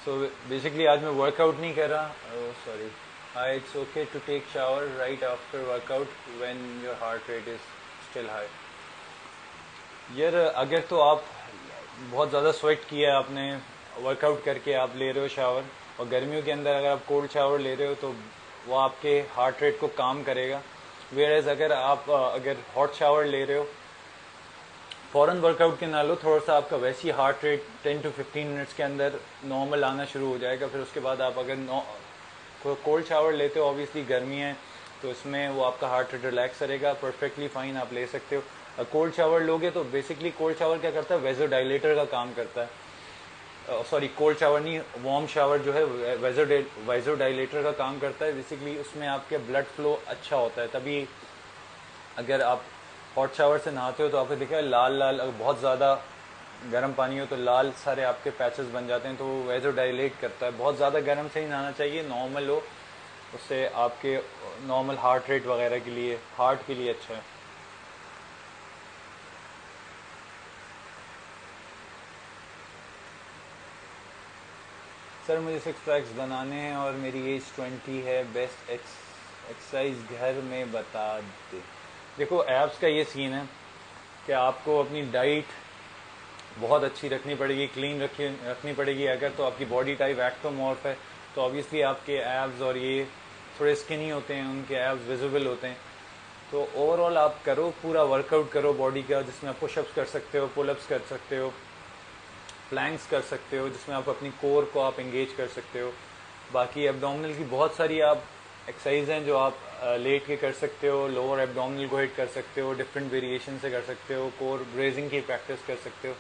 So basically आज मैं workout नहीं कर रहा. Sorry. High, it's okay to take shower right after workout when your heart rate is still high. यार अगर तो आप बहुत ज़्यादा स्वेट किया है आपने, वर्कआउट करके आप ले रहे हो शावर, और गर्मियों के अंदर अगर आप कोल्ड शावर ले रहे हो तो वो आपके हार्ट रेट को काम करेगा. वेयर एज अगर आप अगर हॉट शावर ले रहे हो, फ़ौरन वर्कआउट के ना लो, थोड़ा सा आपका वैसे ही हार्ट रेट 10 to 15 मिनट्स के अंदर नॉर्मल आना शुरू हो जाएगा. फिर उसके बाद आप अगर कोल्ड शावर लेते हो, ऑब्वियसली गर्मी है तो इसमें वो आपका हार्ट रेट रिलैक्स करेगा, परफेक्टली फाइन आप ले सकते हो. कोल्ड शावर लोगे तो बेसिकली कोल्ड शावर क्या करता है, वेजोडाइलेटर का काम करता है. सॉरी, कोल्ड शावर नहीं, वार्म शावर जो है वेजोडाइलेटर का काम करता है. बेसिकली उसमें आपके ब्लड फ्लो अच्छा होता है. तभी अगर आप हॉट शावर से नहाते हो तो आपको दिखा लाल लाल, अगर बहुत ज़्यादा गर्म पानी हो तो लाल सारे आपके पैचेस बन जाते हैं, तो वो वेजोडाइलेट करता है. बहुत ज़्यादा गर्म से ही नहाना चाहिए, नॉर्मल हो, उससे आपके नॉर्मल हार्ट रेट वगैरह के लिए, हार्ट के लिए अच्छा है. सर मुझे 6 पैक्स बनाने हैं और मेरी एज 20 है, बेस्ट एक्सरसाइज घर में बता दे. देखो एब्स का ये सीन है कि आपको अपनी डाइट बहुत अच्छी रखनी पड़ेगी, क्लीन रखनी पड़ेगी. अगर तो आपकी बॉडी टाइप एक्टोमॉर्फ है तो ऑब्वियसली आपके एब्स और ये थोड़े स्किनी होते हैं, उनके एब्स विजिबल होते हैं. तो ओवरऑल आप करो, पूरा वर्कआउट करो बॉडी का, जिसमें आप पुशअप्स कर सकते हो, पुलअप्स कर सकते हो, प्लैंक्स कर सकते हो, जिसमें आप अपनी कोर को आप एंगेज कर सकते हो. बाकी एब्डोमिनल की बहुत सारी आप एक्सरसाइज हैं जो आप लेट के कर सकते हो. लोअर एब्डोमिनल को हिट कर सकते हो, डिफरेंट वेरिएशन से कर सकते हो. कोर ब्रेजिंग की प्रैक्टिस कर सकते हो.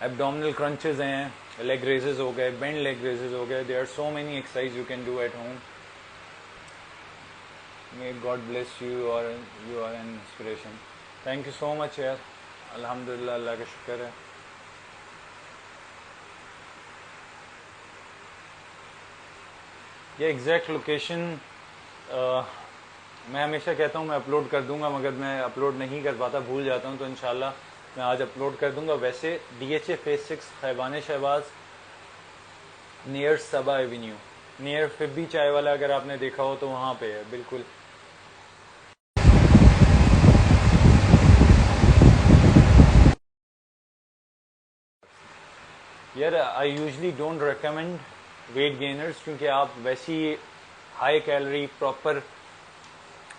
एब्डोमिनल क्रंचेस हैं, लेग रेजेस हो गए, बेंड लेग रेजेस हो गए. There are so many exercise you can do at home. May God bless you, और you are an inspiration. Thank you so much यार. अल्हम्दुलिल्लाह, अल्लाह का शुक्र है. ये एग्जैक्ट लोकेशन मैं हमेशा कहता हूँ मैं अपलोड कर दूंगा, मगर मैं अपलोड नहीं कर पाता, भूल जाता हूँ. तो इंशाल्लाह मैं आज अपलोड कर दूंगा. वैसे DHA फेज 6 खैबान शहबाज, नियर सबा एवेन्यू, नियर फिब्बी चाय वाला, अगर आपने देखा हो तो वहाँ पे है बिल्कुल. यार I usually don't recommend weight gainers, क्योंकि आप वैसी high calorie proper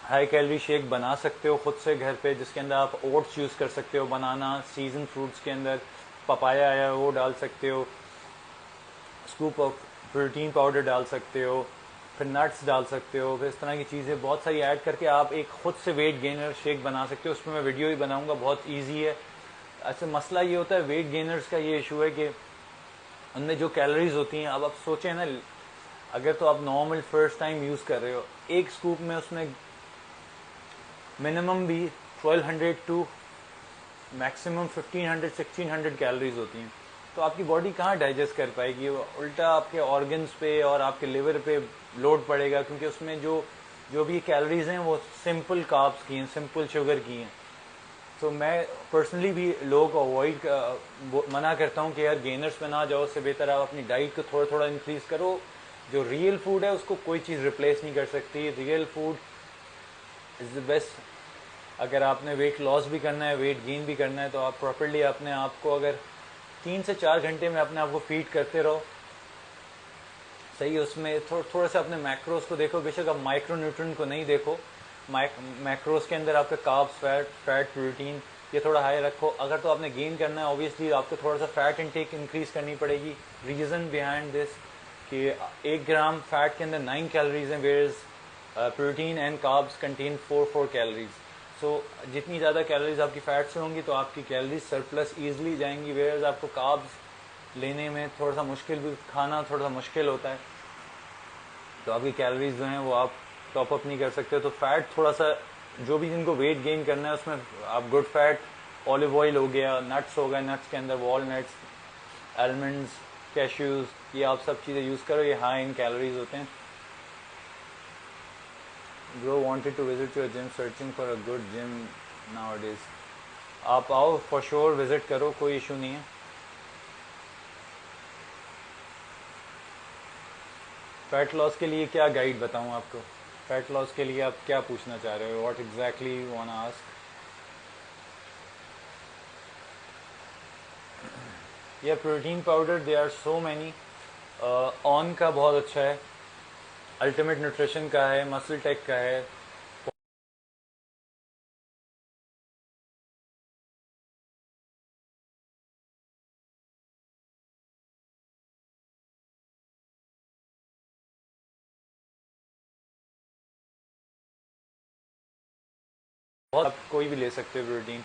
high calorie shake बना सकते हो खुद से घर पे, जिसके अंदर आप ओट्स यूज़ कर सकते हो, बनाना, सीजन फ्रूट्स के अंदर पपाया आया वो डाल सकते हो, स्कूप ऑफ प्रोटीन पाउडर डाल सकते हो, फिर नट्स डाल सकते हो, फिर इस तरह की चीज़ें बहुत सारी ऐड करके आप एक खुद से वेट गेनर शेक बना सकते हो. उसमें मैं वीडियो ही बनाऊंगा, बहुत ईजी है. अच्छा, मसला ये होता है वेट गेनर्स का, ये इशू है कि उनमें जो कैलोरीज होती हैं, अब आप सोचें ना, अगर तो आप नॉर्मल फर्स्ट टाइम यूज़ कर रहे हो, एक स्कूप में उसमें मिनिमम भी 1200 टू मैक्सिमम 1500 1600 कैलोरीज होती हैं. तो आपकी बॉडी कहाँ डाइजेस्ट कर पाएगी, उल्टा आपके ऑर्गन्स पे और आपके लिवर पे लोड पड़ेगा, क्योंकि उसमें जो जो भी कैलोरीज हैं वो सिंपल कार्ब्स की हैं, सिंपल शुगर की हैं. तो मैं पर्सनली भी लोगों को अवॉइड मना करता हूँ कि यार गेनर्स में ना जाओ, उससे बेहतर आप अपनी डाइट को थोड़ा थोड़ा इंक्रीज करो. जो रियल फूड है उसको कोई चीज़ रिप्लेस नहीं कर सकती. Real food is the best. अगर आपने वेट लॉस भी करना है, वेट गेन भी करना है, तो आप प्रॉपरली अपने आप को अगर 3 से 4 घंटे में अपने आप को फीड करते रहो, सही. उसमें थोड़ा सा अपने मैक्रोस को देखो, बेशक आप माइक्रो न्यूट्रिएंट को नहीं देखो. मैक्रोस के अंदर आपका कार्ब्स, फैट, प्रोटीन, ये थोड़ा हाई रखो. अगर तो आपने गेन करना है, ऑब्वियसली आपको थोड़ा सा फैट इनटेक इंक्रीज करनी पड़ेगी. रीज़न बिहाइंड दिस कि 1 ग्राम फैट के अंदर 9 कैलोरीज हैं, where protein and carbs contain 4 calories. So जितनी ज़्यादा कैलोरीज आपकी फैट से होंगी तो आपकी कैलोरीज सरप्लस ईजिली जाएंगी, वेयर आपको कार्ब्स लेने में थोड़ा सा मुश्किल, भी खाना थोड़ा सा मुश्किल होता है, तो आपकी कैलोरीज जो हैं वो आप टॉप अप नहीं कर सकते. तो फैट थोड़ा सा, जो भी जिनको वेट गेन करना है उसमें आप गुड फैट, ऑलिव ऑयल हो गया, नट्स हो गए, नट्स के अंदर वॉलनट्स, आलमंड्स, कैश्यूज, ये आप सब चीज़ें यूज़ करो, ये हाई इन कैलोरीज होते हैं. Bro wanted to visit your gym, searching for a good gym nowadays. आप आओ, फॉर श्योर विजिट करो, कोई इशू नहीं है. फैट लॉस के लिए क्या गाइड बताऊं आपको? फैट लॉस के लिए आप क्या पूछना चाह रहे हो? What exactly you want ask? या protein powder, they are so many. On का बहुत अच्छा है, अल्टीमेट न्यूट्रिशन का है, मसल टेक का है। बहुत आप कोई भी ले सकते हो प्रोटीन।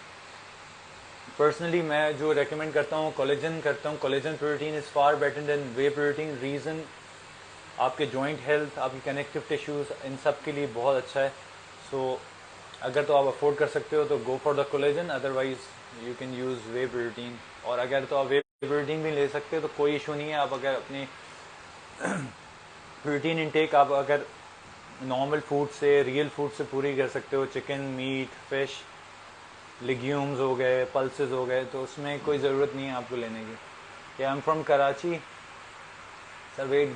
पर्सनली मैं जो रेकमेंड करता हूँ कोलेजन करता हूँ। Collagen protein is far better than way protein. Reason आपके जॉइंट हेल्थ, आपकी कनेक्टिव टिश्यूज़, इन सब के लिए बहुत अच्छा है। सो अगर तो आप अफोर्ड कर सकते हो तो go for the collagen, otherwise you can use way protein. और अगर तो आप वे प्रोटीन भी ले सकते हो तो कोई इशू नहीं है। आप अगर अपनी प्रोटीन इनटेक आप अगर नॉर्मल फूड से, रियल फूड से पूरी कर सकते हो, चिकन, मीट, फिश, लेग्यूम्स हो गए, पल्सेस हो गए, तो उसमें कोई ज़रूरत नहीं है आपको लेने की। क्या I am from Karachi sir, weight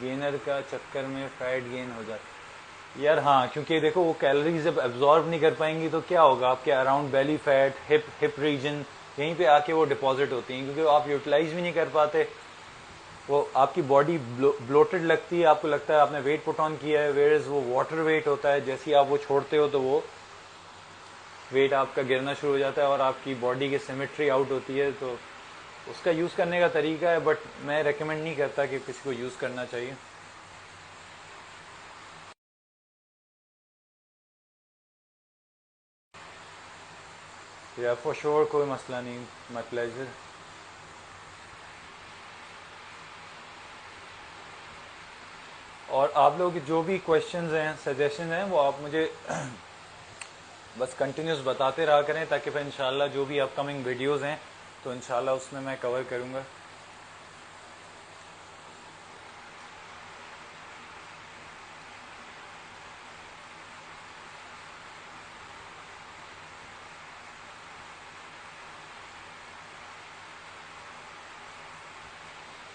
gainer का चक्कर में फैट गेन हो जाता है। यार हाँ, क्योंकि देखो वो कैलोरीज जब एब्जॉर्ब नहीं कर पाएंगी तो क्या होगा, आपके around belly fat, hip region, यहीं पे आके वो डिपॉजिट होती हैं, क्योंकि आप यूटिलाइज भी नहीं कर पाते। वो आपकी बॉडी ब्लोटेड लगती है, आपको लगता है आपने वेट पुट ऑन किया है, वेयर वो वाटर वेट होता है। जैसे ही आप वो छोड़ते हो तो वो वेट आपका गिरना शुरू हो जाता है और आपकी बॉडी की सिमेट्री आउट होती है। तो उसका यूज़ करने का तरीका है, बट मैं रेकमेंड नहीं करता कि किसी को यूज़ करना चाहिए। या फॉर श्योर, कोई मसला नहीं, माई प्लेजर। और आप लोग जो भी क्वेश्चंस हैं, सजेशन हैं, वो आप मुझे बस कंटिन्यूस बताते रहा करें, ताकि फिर इंशाल्लाह जो भी अपकमिंग वीडियोस हैं तो इंशाल्लाह उसमें मैं कवर करूँगा।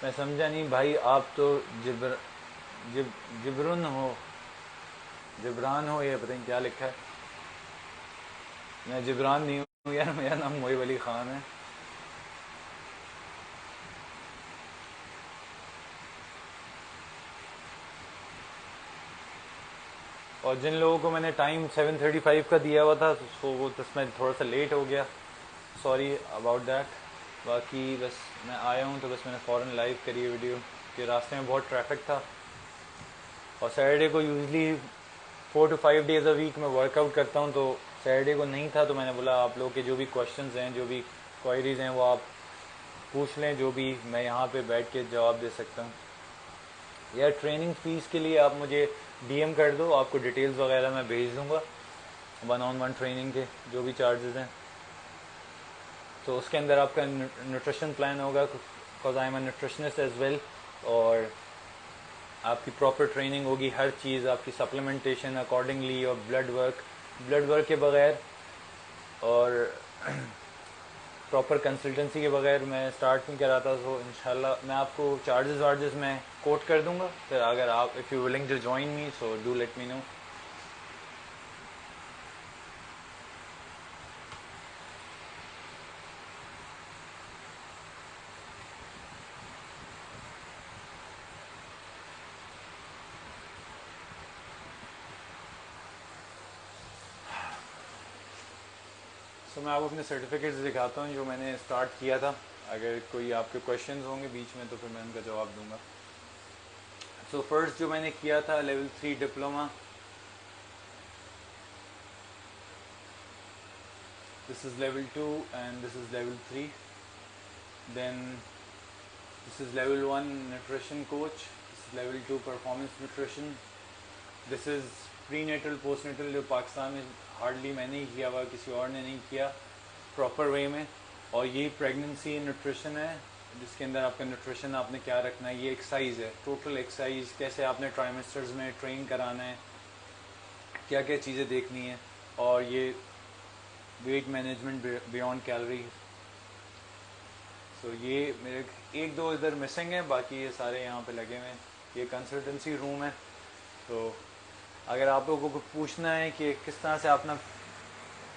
मैं समझा नहीं भाई, आप तो जिब्र जिब जिब्रुन हो, जिब्रान हो, ये पता नहीं क्या लिखा है। मैं जिब्रान नहीं हूँ यार, मेरा नाम मोहिब अली ख़ान है। और जिन लोगों को मैंने टाइम 7:35 का दिया हुआ था, तो वो मैं थोड़ा सा लेट हो गया, सॉरी अबाउट दैट। बाकी बस मैं आया हूँ तो बस मैंने फ़ौरन लाइव करी है वीडियो, कि रास्ते में बहुत ट्रैफिक था। और सैटरडे को usually 4 to 5 days a week मैं वर्कआउट करता हूँ, तो सैटरडे को नहीं था, तो मैंने बोला आप लोग के जो भी क्वेश्चंस हैं, जो भी क्वायरीज हैं, वो आप पूछ लें, जो भी मैं यहाँ पे बैठ के जवाब दे सकता हूँ। यार ट्रेनिंग फ़ीस के लिए आप मुझे डीएम कर दो, आपको डिटेल्स वगैरह मैं भेज दूँगा, 1-on-1 ट्रेनिंग के जो भी चार्जेस हैं। तो उसके अंदर आपका न्यूट्रिशन प्लान होगा, because I am a nutritionist as well. और आपकी प्रॉपर ट्रेनिंग होगी, हर चीज़ आपकी सप्लीमेंटेशन अकॉर्डिंगली, और ब्लड वर्क के बगैर और प्रॉपर कंसल्टेंसी के बगैर मैं स्टार्ट नहीं कराता। तो इंशाल्लाह मैं आपको चार्जेस वार्जेस मैं कोट कर दूंगा, फिर अगर आप if you willing to join me, so do let me know. So मैं आपको अपने सर्टिफिकेट्स दिखाता हूँ जो मैंने स्टार्ट किया था। अगर कोई आपके क्वेश्चंस होंगे बीच में तो फिर मैं उनका जवाब दूंगा। सो फर्स्ट जो मैंने किया था level 3 diploma, this is level 2 and this is level 3. Then this is level 1 nutrition coach, this is level 2 performance nutrition, this is prenatal postnatal, जो पाकिस्तान में हार्डली मैंने ही किया हुआ, किसी और ने नहीं किया प्रॉपर वे में। और ये प्रेगनेंसी न्यूट्रिशन है, जिसके अंदर आपका न्यूट्रिशन आपने क्या रखना है, ये एक्सरसाइज है, टोटल एक्सरसाइज, कैसे आपने ट्राइमेस्टर्स में ट्रेन कराना है, क्या क्या चीज़ें देखनी है, और ये वेट मैनेजमेंट बियॉन्ड कैलोरी। सो ये मेरे एक दो इधर मिसिंग है, बाकी ये सारे यहाँ पे लगे हुए हैं। ये कंसल्टेंसी रूम है। तो अगर आप लोगों को पूछना है कि किस तरह से आप अपना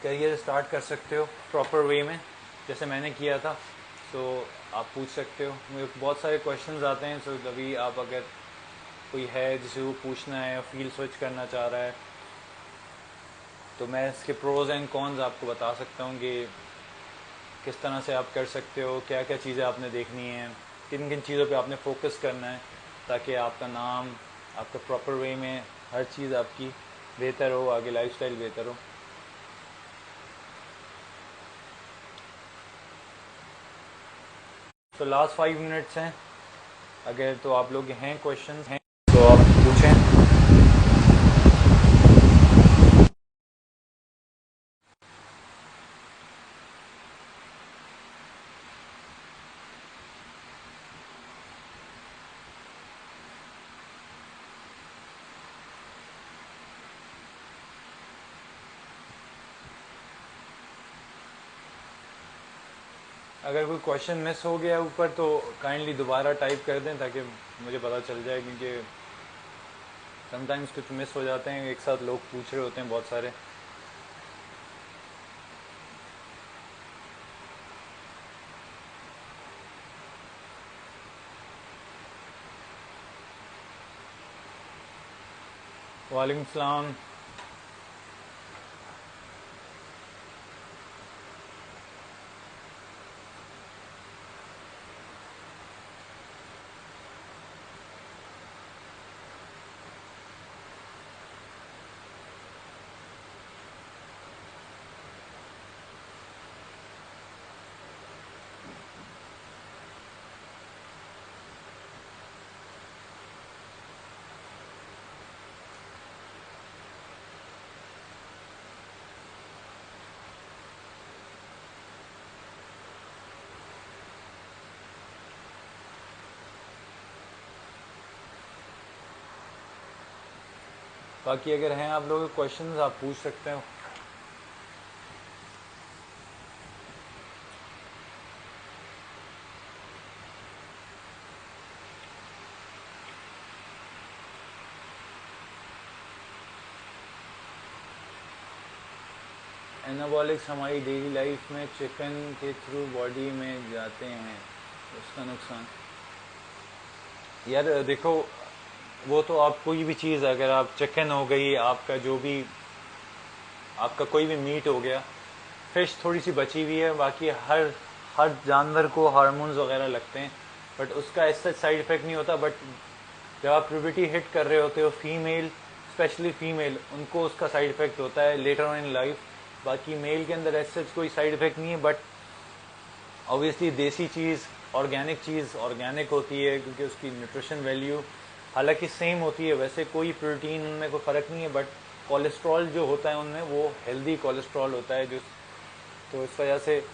करियर स्टार्ट कर सकते हो प्रॉपर वे में, जैसे मैंने किया था, तो आप पूछ सकते हो। मुझे बहुत सारे क्वेश्चंस आते हैं, सो कभी आप अगर कोई है जिसे वो पूछना है या फील्ड स्विच करना चाह रहा है, तो मैं इसके प्रोज एंड कॉन्स आपको बता सकता हूँ कि किस तरह से आप कर सकते हो, क्या क्या चीज़ें आपने देखनी है, किन किन चीज़ों पे आपने फोकस करना है, ताकि आपका नाम, आपका प्रॉपर वे में हर चीज़ आपकी बेहतर हो, आगे लाइफस्टाइल बेहतर हो। तो लास्ट 5 मिनट्स हैं, अगर तो आप लोग हैं क्वेश्चंस हैं तो आप पूछें। अगर कोई क्वेश्चन मिस हो गया ऊपर तो काइंडली दोबारा टाइप कर दें ताकि मुझे पता चल जाए, क्योंकि समटाइम्स कुछ मिस हो जाते हैं, एक साथ लोग पूछ रहे होते हैं बहुत सारे। वालेकुम सलाम। बाकी अगर हैं आप लोगों के क्वेश्चंस आप पूछ सकते हो। एनाबॉलिक्स हमारी डेली लाइफ में चिकन के थ्रू बॉडी में जाते हैं, उसका नुकसान। यार देखो, वो तो आप कोई भी चीज़, अगर आप चिकन हो गई, आपका जो भी, आपका कोई भी मीट हो गया, फिश थोड़ी सी बची हुई है, बाकी हर हर जानवर को हार्मोन्स वगैरह लगते हैं, बट उसका ऐसा साइड इफेक्ट नहीं होता। बट जब आप प्यूबर्टी हिट कर रहे होते हो, फीमेल, स्पेशली फीमेल, उनको उसका साइड इफेक्ट होता है लेटर ऑन इन लाइफ। बाकी मेल के अंदर ऐसे कोई साइड इफेक्ट नहीं है, बट ऑब्वियसली देसी चीज़, ऑर्गेनिक होती है, क्योंकि उसकी न्यूट्रिशन वैल्यू हालांकि सेम होती है, वैसे कोई प्रोटीन उनमें कोई फ़र्क नहीं है, बट कोलेस्ट्रॉल जो होता है उनमें वो हेल्दी कोलेस्ट्रॉल होता है, जो तो इस वजह से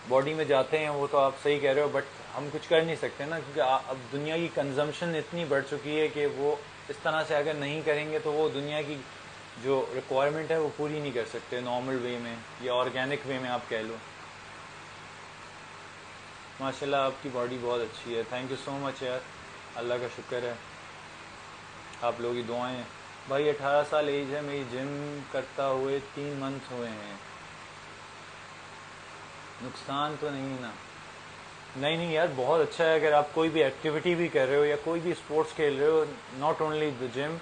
बॉडी में जाते हैं। वो तो आप सही कह रहे हो, बट हम कुछ कर नहीं सकते ना, क्योंकि अब दुनिया की कंजम्पशन इतनी बढ़ चुकी है कि वो इस तरह से अगर नहीं करेंगे तो वो दुनिया की जो रिक्वायरमेंट है वो पूरी नहीं कर सकते नॉर्मल वे में या ऑर्गेनिक वे में आप कह लो। माशाल्लाह आपकी बॉडी बहुत अच्छी है, थैंक यू सो मच यार, अल्लाह का शुक्र है, आप लोगों की दुआएं हैं। भाई 18 साल एज है मेरी, जिम करता हुए 3 मंथ हुए हैं, नुकसान तो नहीं ना? नहीं नहीं यार, बहुत अच्छा है। अगर आप कोई भी एक्टिविटी भी कर रहे हो या कोई भी स्पोर्ट्स खेल रहे हो, नॉट ओनली द जिम,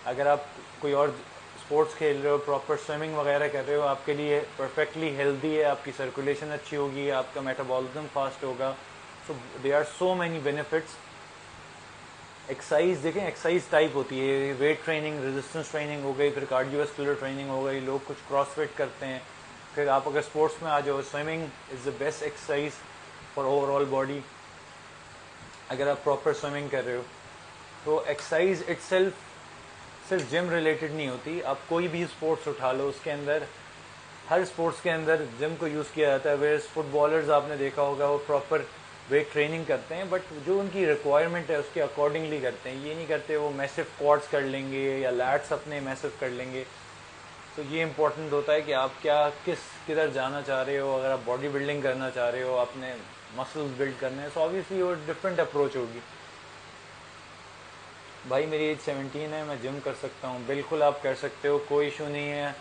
अगर आप कोई और स्पोर्ट्स खेल रहे हो, प्रॉपर स्विमिंग वगैरह कर रहे हो, आपके लिए परफेक्टली हेल्दी है, आपकी सर्कुलेशन अच्छी होगी, आपका मेटाबॉलिज्म फास्ट होगा। So they are so many benefits. Exercise देखें, एक्सरसाइज टाइप होती है, वेट ट्रेनिंग, रेजिस्टेंस ट्रेनिंग हो गई, फिर कार्डियोवास्कुलर ट्रेनिंग हो गई, लोग कुछ क्रॉसफिट करते हैं, फिर आप अगर स्पोर्ट्स में आ जाओ, swimming is the best exercise for overall body, अगर आप प्रॉपर स्विमिंग कर रहे हो। तो एक्सरसाइज इटसेल्फ सिर्फ जिम रिलेटेड नहीं होती, आप कोई भी स्पोर्ट्स उठा लो, उसके अंदर, हर स्पोर्ट्स के अंदर जिम को यूज़ किया जाता है। वेयर फुटबॉलर्स आपने देखा होगा वो प्रॉपर वेट ट्रेनिंग करते हैं, बट जो उनकी रिक्वायरमेंट है उसके अकॉर्डिंगली करते हैं, ये नहीं करते वो मैसिव क्वाड्स कर लेंगे या लैट्स अपने मैसिव कर लेंगे। तो ये इंपॉर्टेंट होता है कि आप क्या किधर जाना चाह रहे हो। अगर आप बॉडी बिल्डिंग करना चाह रहे हो, अपने मसल्स बिल्ड करने हैं, सो ऑब्वियसली वो डिफरेंट अप्रोच होगी। भाई मेरी एज 17 है, मैं जिम कर सकता हूँ। बिल्कुल आप कर सकते हो, कोई इशू नहीं है।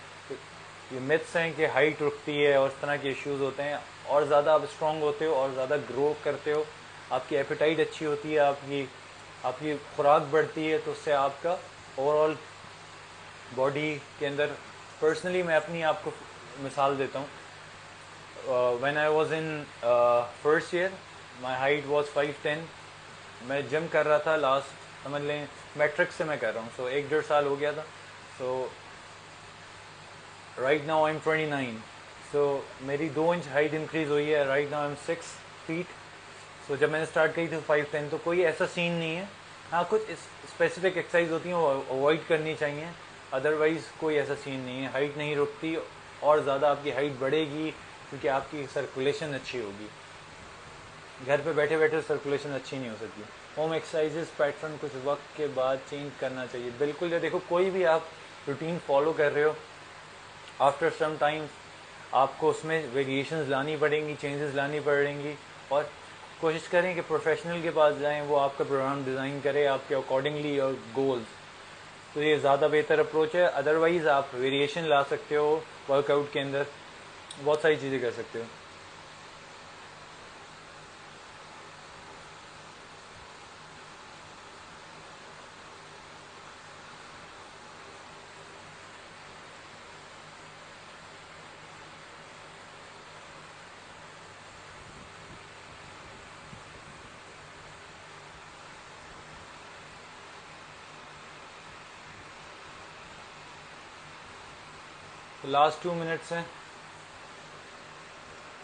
ये मिथ्स हैं कि हाइट रुकती है और इस तरह के इश्यूज होते हैं। और ज़्यादा आप स्ट्रांग होते हो और ज़्यादा ग्रो करते हो, आपकी एपेटाइट अच्छी होती है, आपकी आपकी खुराक बढ़ती है, तो उससे आपका ओवरऑल बॉडी के अंदर। पर्सनली मैं अपनी आपको मिसाल देता हूँ। When I was in first year, my height was 5'10". मैं जिम कर रहा था लास्ट, समझ लें मैट्रिक से मैं कर रहा हूँ, सो 1-1.5 साल हो गया था। So right now I am 29। So मेरी 2 इंच हाइट इंक्रीज हुई है। Right now I am 6 feet. So जब मैंने स्टार्ट की थी 5'10", तो कोई ऐसा सीन नहीं है। हाँ, कुछ स्पेसिफिक एक्सरसाइज होती हैं वो अवॉइड करनी चाहिए, अदरवाइज़ कोई ऐसा सीन नहीं है। हाइट नहीं रुकती, और ज़्यादा आपकी हाइट बढ़ेगी क्योंकि आपकी सर्कुलेशन अच्छी होगी। घर पे बैठे बैठे सर्कुलेशन अच्छी नहीं हो सकती। होम एक्सरसाइजेस पैटर्न कुछ वक्त के बाद चेंज करना चाहिए। बिल्कुल, ये देखो कोई भी आप रूटीन फॉलो कर रहे हो, आफ्टर सम टाइम आपको उसमें वेरिएशंस लानी पड़ेंगी, चेंजेस लानी पड़ेंगी। और कोशिश करें कि प्रोफेशनल के पास जाएं, वो आपका प्रोग्राम डिज़ाइन करे आपके अकॉर्डिंगली और गोल्स। तो ये ज़्यादा बेहतर अप्रोच है। अदरवाइज़ आप वेरिएशन ला सकते हो वर्कआउट के अंदर, बहुत सारी चीज़ें कर सकते हो। तो लास्ट 2 मिनट्स हैं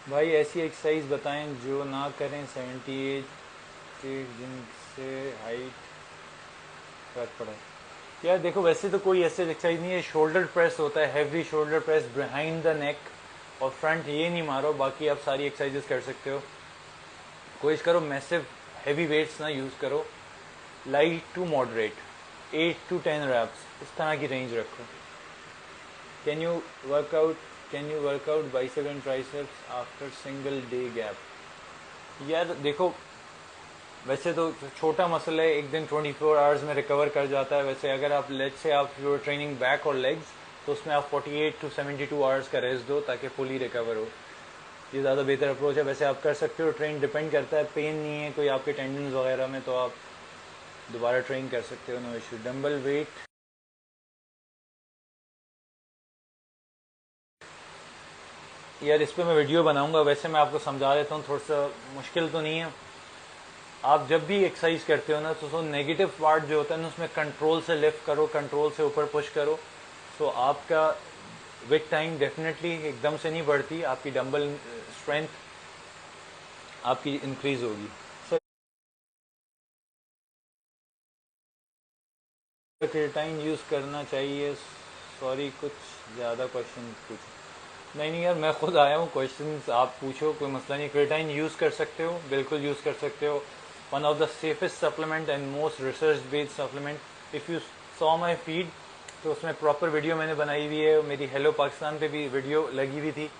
भाई, ऐसी एक्सरसाइज बताएं जो ना करें 78 के, जिनसे हाइट फर्क पड़ा। यार देखो, वैसे तो कोई ऐसे एक्सरसाइज नहीं है। शोल्डर प्रेस होता है, heavy shoulder press behind the neck, और फ्रंट ये नहीं मारो, बाकी आप सारी एक्सरसाइजेस कर सकते हो। कोशिश करो मैसिव हैवी वेट्स ना यूज़ करो, light to moderate 8 to 10 reps, इस तरह की रेंज रखो। Can you workout can you workout bicep and triceps after single day gap? यार देखो, वैसे तो छोटा मसल है, एक दिन 24 आवर्स में रिकवर कर जाता है। वैसे अगर आप लेग से आप ट्रेनिंग बैक और लेग्स, तो उसमें आप 48 to 72 आवर्स का रेस्ट दो ताकि फुली रिकवर हो। ये ज़्यादा बेहतर अप्रोच है। वैसे आप कर सकते हो, ट्रेन डिपेंड करता है, पेन नहीं है कोई आपके टेंडन्स वगैरह में, तो आप दोबारा ट्रेन कर सकते हो, नो इशू। डंबल वेट, यार इस पर मैं वीडियो बनाऊंगा। वैसे मैं आपको समझा देता हूँ, थोड़ा सा मुश्किल तो नहीं है। आप जब भी एक्सरसाइज करते हो ना, तो सो नेगेटिव पार्ट जो होता है ना, उसमें कंट्रोल से लिफ्ट करो, कंट्रोल से ऊपर पुश करो। सो आपका विथ टाइम डेफिनेटली एकदम से नहीं बढ़ती, आपकी डंबल स्ट्रेंथ आपकी इंक्रीज होगी। सर, क्रिएटाइन यूज़ करना चाहिए? सॉरी, कुछ ज़्यादा क्वेश्चन पूछो। नहीं नहीं यार, मैं खुद आया हूँ, क्वेश्चंस आप पूछो, कोई मसला नहीं। क्रिएटाइन यूज़ कर सकते हो, बिल्कुल यूज़ कर सकते हो। One of the safest supplement and most research based supplement. If you saw my feed, तो उसमें प्रॉपर वीडियो मैंने बनाई हुई है। मेरी हेलो पाकिस्तान पे भी वीडियो लगी हुई थी।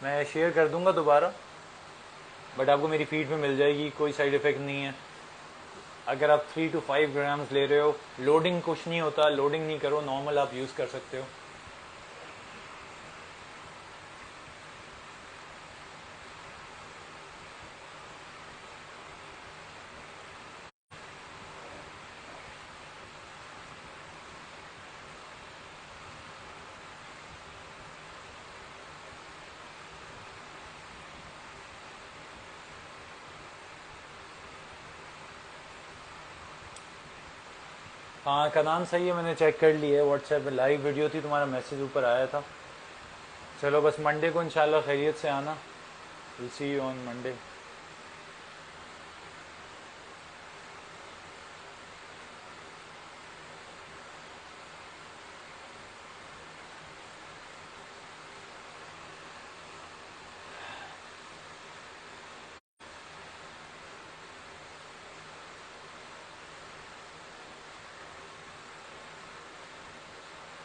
मैं शेयर कर दूंगा दोबारा, बट आपको मेरी फीड में मिल जाएगी, कोई साइड इफ़ेक्ट नहीं है। अगर आप 3 to 5 ग्राम्स ले रहे हो, लोडिंग कुछ नहीं होता, लोडिंग नहीं करो, नॉर्मल आप यूज़ कर सकते हो। हाँ, का नाम सही है, मैंने चेक कर लिया है। व्हाट्सएप पे लाइव वीडियो थी, तुम्हारा मैसेज ऊपर आया था। चलो बस मंडे को इंशाल्लाह खैरियत से आना। Will see you on Monday.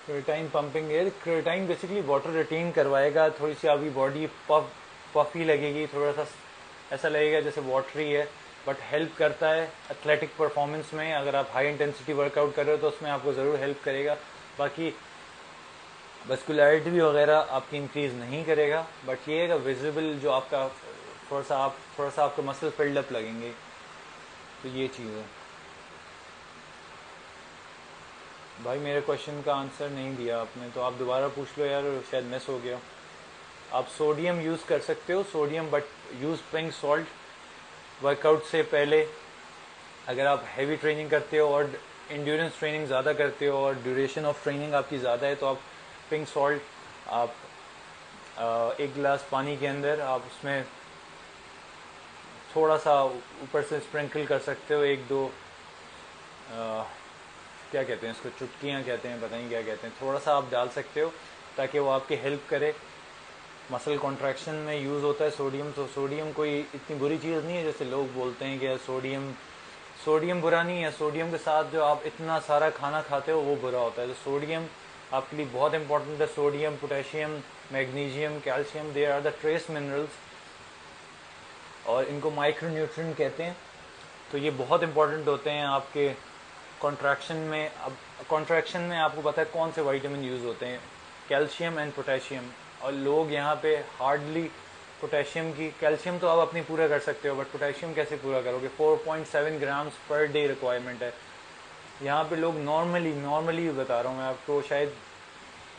Creatine pumping है, क्रिएटाइन बेसिकली वाटर रिटेन करवाएगा, थोड़ी सी आपकी बॉडी पफी लगेगी, थोड़ा सा ऐसा लगेगा जैसे वाटरी है। बट हेल्प करता है एथलेटिक परफॉर्मेंस में। अगर आप हाई इंटेंसिटी वर्कआउट कर रहे हो तो उसमें आपको ज़रूर हेल्प करेगा। बाकी मस्कुलैरिटी वगैरह आपकी इंक्रीज़ नहीं करेगा, बट ये है विजिबल जो आपका थोड़ा सा आपको मसल फिल्डअप लगेंगे, तो ये चीज़ है। भाई मेरे क्वेश्चन का आंसर नहीं दिया आपने, तो आप दोबारा पूछ लो यार, शायद मिस हो गया। आप सोडियम यूज़ कर सकते हो, sodium, but use pink salt workout से पहले। अगर आप हैवी ट्रेनिंग करते हो और इंड्योरेंस ट्रेनिंग ज़्यादा करते हो और ड्यूरेशन ऑफ ट्रेनिंग आपकी ज़्यादा है, तो आप पिंक सॉल्ट आप एक गिलास पानी के अंदर आप उसमें थोड़ा सा ऊपर से स्प्रिंकल कर सकते हो, एक दो क्या कहते हैं इसको, चुटकियाँ कहते हैं, पता नहीं क्या कहते हैं, थोड़ा सा आप डाल सकते हो ताकि वो आपकी हेल्प करे। मसल कॉन्ट्रैक्शन में यूज़ होता है सोडियम। तो सोडियम कोई इतनी बुरी चीज़ नहीं है जैसे लोग बोलते हैं कि सोडियम बुरा नहीं है। सोडियम के साथ जो आप इतना सारा खाना खाते हो वो बुरा होता है। तो सोडियम आपके लिए बहुत इंपॉर्टेंट है। Sodium, potassium, magnesium, calcium, they are the trace minerals, और इनको माइक्रो न्यूट्रिएंट कहते हैं। तो ये बहुत इंपॉर्टेंट होते हैं आपके कॉन्ट्रैक्शन में। अब कॉन्ट्रैक्शन में आपको पता है कौन से विटामिन यूज़ होते हैं, कैल्शियम एंड पोटेशियम। और लोग यहाँ पे हार्डली पोटेशियम की, कैल्शियम तो आप अपनी पूरा कर सकते हो, बट पोटेशियम कैसे पूरा करोगे। 4.7 ग्राम्स पर डे रिक्वायरमेंट है। यहाँ पे लोग नॉर्मली बता रहा हूँ मैं आपको, शायद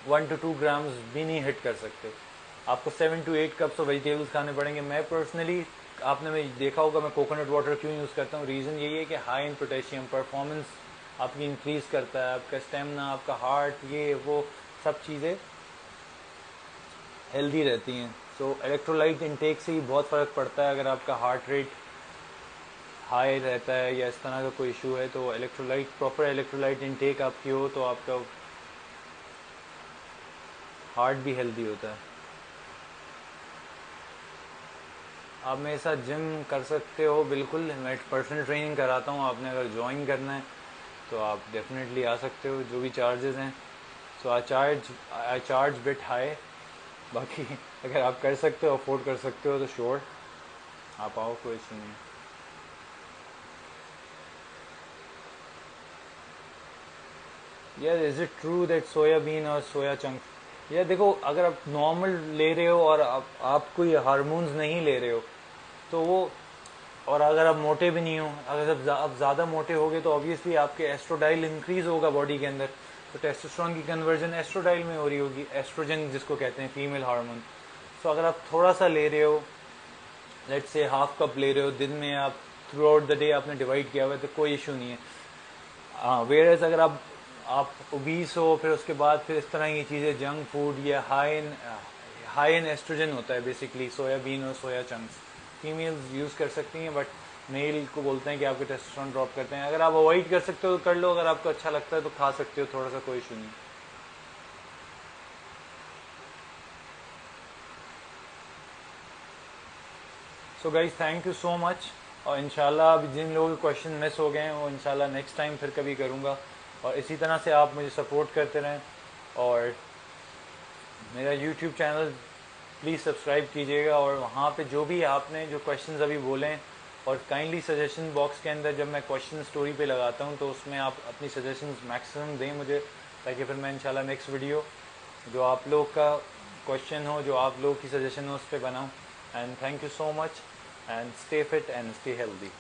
1 to 2 ग्राम्स भी नहीं हिट कर सकते। आपको 7 to 8 कप्स ऑफ वेजिटेबल्स खाने पड़ेंगे। मैं पर्सनली, आपने मैं देखा होगा मैं कोकोनट वाटर क्यों यूज़ करता हूँ, रीज़न यही है कि हाई इन पोटेशियम, परफॉर्मेंस आपकी इंक्रीज़ करता है, आपका स्टेमिना, आपका हार्ट, ये वो सब चीज़ें हेल्दी रहती हैं। सो इलेक्ट्रोलाइट इनटेक से ही बहुत फ़र्क पड़ता है। अगर आपका हार्ट रेट हाई रहता है या इस तरह का कोई इशू है, तो इलेक्ट्रोलाइट, प्रॉपर इलेक्ट्रोलाइट इनटेक आपकी हो तो आपका हार्ट भी हेल्दी होता है। आप मेरे साथ जिम कर सकते हो, बिल्कुल। मैं पर्सनल ट्रेनिंग कराता हूँ। आपने अगर ज्वाइन करना है तो आप डेफिनेटली आ सकते हो, जो भी चार्जेस हैं। सो आई चार्ज बिट हाई। बाकी अगर आप कर सकते हो, अफोर्ड कर सकते हो, तो श्योर आप आओ, कोई इशू नहीं। यार is it true that soybean और सोया चंक, यार देखो, अगर आप नॉर्मल ले रहे हो और आप कोई हार्मोन्स नहीं ले रहे हो तो वो, और अगर आप मोटे भी नहीं हो, अगर आप ज़्यादा मोटे होगे तो ऑब्वियसली आपके एस्ट्रोडाइल इंक्रीज होगा बॉडी के अंदर, तो टेस्टोस्टेरोन की कन्वर्जन एस्ट्रोडाइल में हो रही होगी, एस्ट्रोजन जिसको कहते हैं, फीमेल हार्मोन। तो अगर आप थोड़ा सा ले रहे हो, लेट्स से हाफ कप ले रहे हो दिन में, आप थ्रू आउट द डे आपने डिवाइड किया हुआ है, तो कोई इशू नहीं है। हाँ, वेयरएज अगर आप ओबीस हो, फिर उसके बाद फिर इस तरह की चीज़ें, जंक फूड या हाई इन एस्ट्रोजन होता है बेसिकली सोयाबीन और सोया चंक्स, फीमेल्स यूज़ कर सकती हैं, बट मेल को बोलते हैं कि आपके टेस्टोस्टेरोन ड्रॉप करते हैं। अगर आप अवॉइड कर सकते हो तो कर लो, अगर आपको अच्छा लगता है तो खा सकते हो थोड़ा सा, कोई इशू नहीं। So guys thank you so much. और इंशाल्लाह अभी जिन लोगों के क्वेश्चन मिस हो गए हैं वो इंशाल्लाह नेक्स्ट टाइम फिर कभी करूँगा। और इसी तरह से आप मुझे सपोर्ट करते रहें, और मेरा यूट्यूब चैनल प्लीज़ सब्सक्राइब कीजिएगा। और वहाँ पे जो भी आपने जो क्वेश्चंस अभी बोले हैं, और काइंडली सजेशन बॉक्स के अंदर जब मैं क्वेश्चन स्टोरी पे लगाता हूँ तो उसमें आप अपनी सजेशंस मैक्सिमम दें मुझे, ताकि फिर मैं इंशाल्लाह नेक्स्ट वीडियो जो आप लोग का क्वेश्चन हो, जो आप लोग की सजेशन हो, उस पर बनाऊँ। And thank you so much, and stay fit and stay healthy.